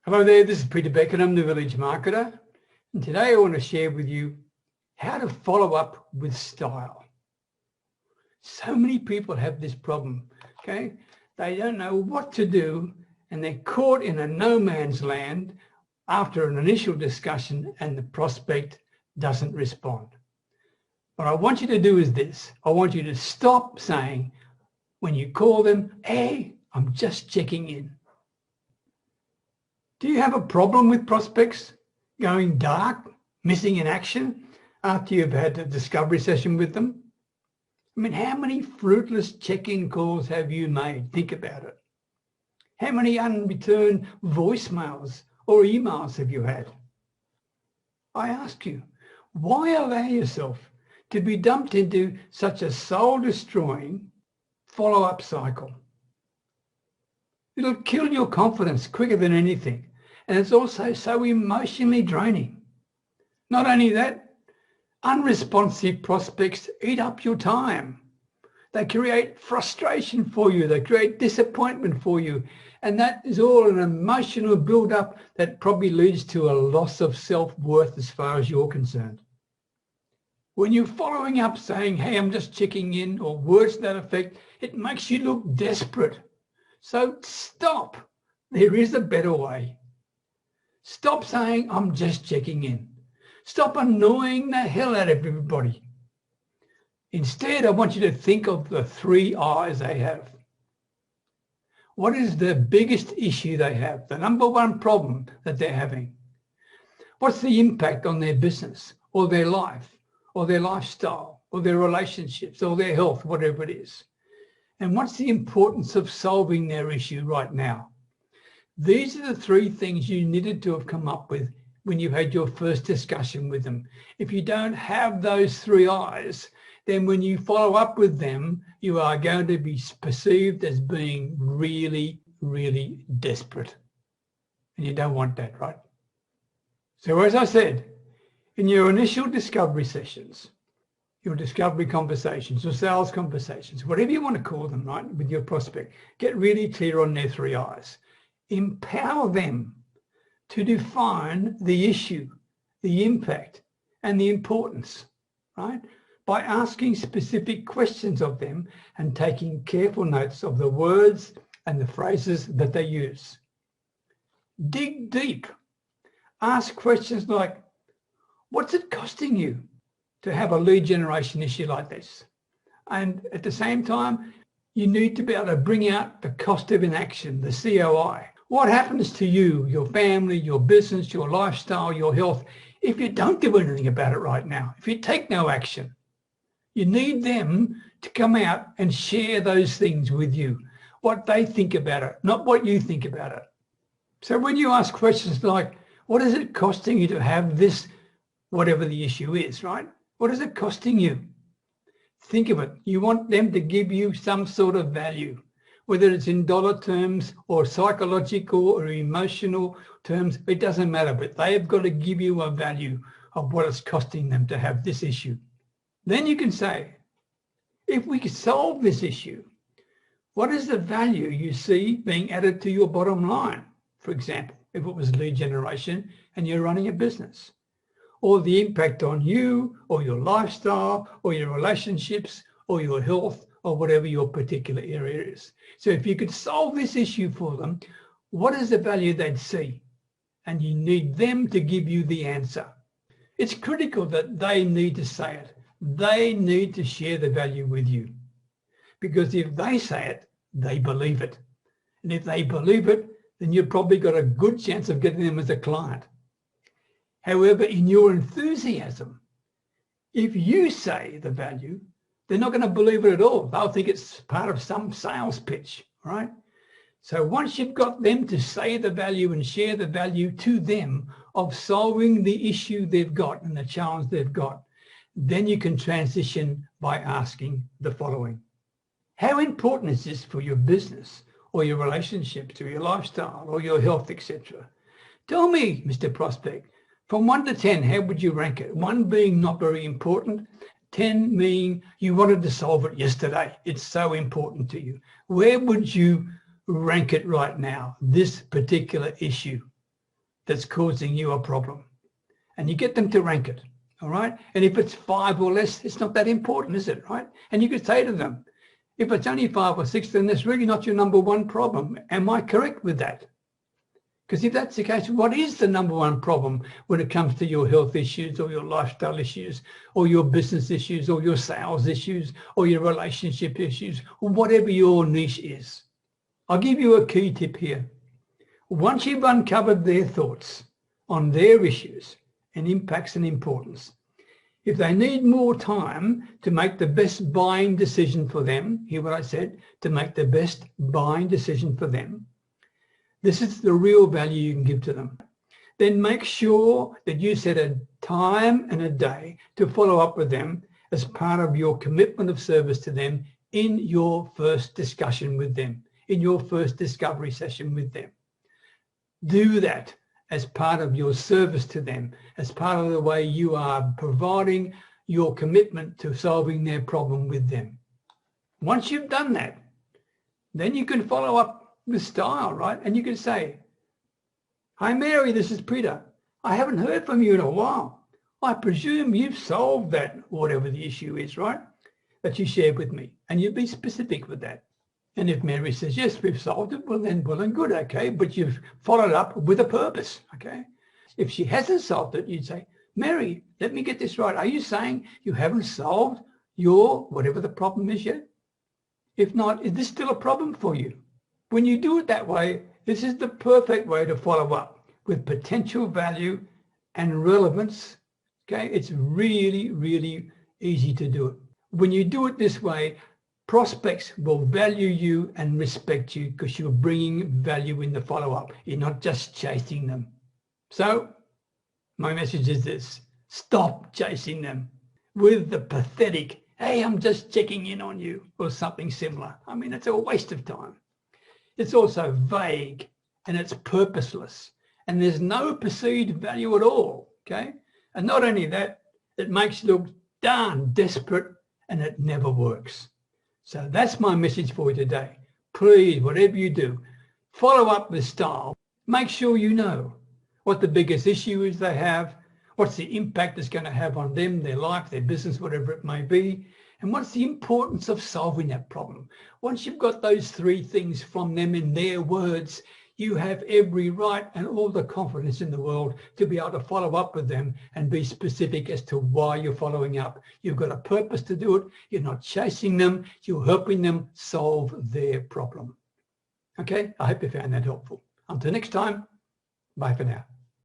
Hello there, this is Peter Beckenham, the Village Marketer, and today I want to share with you how to follow up with style. So many people have this problem, okay? They don't know what to do and they're caught in a no man's land after an initial discussion and the prospect doesn't respond. What I want you to do is this. I want you to stop saying when you call them, hey, I'm just checking in. Do you have a problem with prospects going dark, missing in action after you've had a discovery session with them? I mean, how many fruitless check-in calls have you made? Think about it. How many unreturned voicemails or emails have you had? I ask you, why allow yourself to be dumped into such a soul-destroying follow-up cycle? It'll kill your confidence quicker than anything. And it's also so emotionally draining. Not only that, unresponsive prospects eat up your time. They create frustration for you. They create disappointment for you. And that is all an emotional build-up that probably leads to a loss of self-worth as far as you're concerned. When you're following up saying, hey, I'm just checking in, or words to that effect, it makes you look desperate. So stop. There is a better way. Stop saying, I'm just checking in. Stop annoying the hell out of everybody. Instead, I want you to think of the 3 I's they have. What is the biggest issue they have? The number one problem that they're having? What's the impact on their business or their life or their lifestyle or their relationships or their health, whatever it is? And what's the importance of solving their issue right now? These are the 3 things you needed to have come up with when you had your first discussion with them. If you don't have those 3 I's, then when you follow up with them, you are going to be perceived as being really, really desperate. And you don't want that, right? So as I said, in your initial discovery sessions, your discovery conversations, your sales conversations, whatever you want to call them, right, with your prospect, get really clear on their 3 I's. Empower them to define the issue, the impact, and the importance, right? By asking specific questions of them and taking careful notes of the words and the phrases that they use. Dig deep. Ask questions like, what's it costing you to have a lead generation issue like this? And at the same time, you need to be able to bring out the cost of inaction, the COI. What happens to you, your family, your business, your lifestyle, your health, if you don't do anything about it right now, if you take no action? You need them to come out and share those things with you, what they think about it, not what you think about it. So when you ask questions like, what is it costing you to have this, whatever the issue is, right? What is it costing you? Think of it. You want them to give you some sort of value, whether it's in dollar terms or psychological or emotional terms, it doesn't matter, but they have got to give you a value of what it's costing them to have this issue. Then you can say, if we could solve this issue, what is the value you see being added to your bottom line? For example, if it was lead generation and you're running a business, or the impact on you or your lifestyle or your relationships or your health or whatever your particular area is. So if you could solve this issue for them, what is the value they'd see? And you need them to give you the answer. It's critical that they need to say it. They need to share the value with you. Because if they say it, they believe it. And if they believe it, then you've probably got a good chance of getting them as a client. However, in your enthusiasm, if you say the value, they're not going to believe it at all. They'll think it's part of some sales pitch, right? So once you've got them to say the value and share the value to them of solving the issue they've got and the challenge they've got, then you can transition by asking the following. How important is this for your business or your relationships or your lifestyle or your health, etc.? Tell me, Mr. Prospect, from 1 to 10, how would you rank it? 1 being not very important, 10 meaning you wanted to solve it yesterday. It's so important to you. Where would you rank it right now, this particular issue? that's causing you a problem. And you get them to rank it, all right? And if it's 5 or less, it's not that important, is it, right? And you could say to them, if it's only 5 or 6, then that's really not your number one problem. Am I correct with that? Because if that's the case, what is the number one problem when it comes to your health issues or your lifestyle issues or your business issues or your sales issues or your relationship issues or whatever your niche is? I'll give you a key tip here. Once you've uncovered their thoughts on their issues and impacts and importance, if they need more time to make the best buying decision for them, hear what I said, to make the best buying decision for them, this is the real value you can give to them. Then make sure that you set a time and a day to follow up with them as part of your commitment of service to them in your first discussion with them, in your first discovery session with them. Do that as part of your service to them, as part of the way you are providing your commitment to solving their problem with them. Once you've done that, then you can follow up with style, right? And you can say, "Hi Mary, this is Peter. I haven't heard from you in a while. I presume you've solved that," whatever the issue is, right? That you shared with me. And you be specific with that. And if Mary says, "Yes, we've solved it," well then, well and good, okay? But you've followed up with a purpose, okay? If she hasn't solved it, you'd say, "Mary, let me get this right. Are you saying you haven't solved your whatever the problem is yet? If not, is this still a problem for you?" When you do it that way, this is the perfect way to follow up with potential value and relevance, okay? It's really, really easy to do it. When you do it this way, prospects will value you and respect you because you're bringing value in the follow-up. You're not just chasing them. So my message is this: stop chasing them with the pathetic, "Hey, I'm just checking in on you," or something similar. I mean, it's a waste of time. It's also vague and it's purposeless and there's no perceived value at all, okay? And not only that, it makes you look darn desperate and it never works. So that's my message for you today. Please, whatever you do, follow up with style. Make sure you know what the biggest issue is they have, what's the impact it's going to have on them, their life, their business, whatever it may be, and what's the importance of solving that problem. Once you've got those 3 things from them in their words, you have every right and all the confidence in the world to be able to follow up with them and be specific as to why you're following up. You've got a purpose to do it. You're not chasing them. You're helping them solve their problem. Okay, I hope you found that helpful. Until next time, bye for now.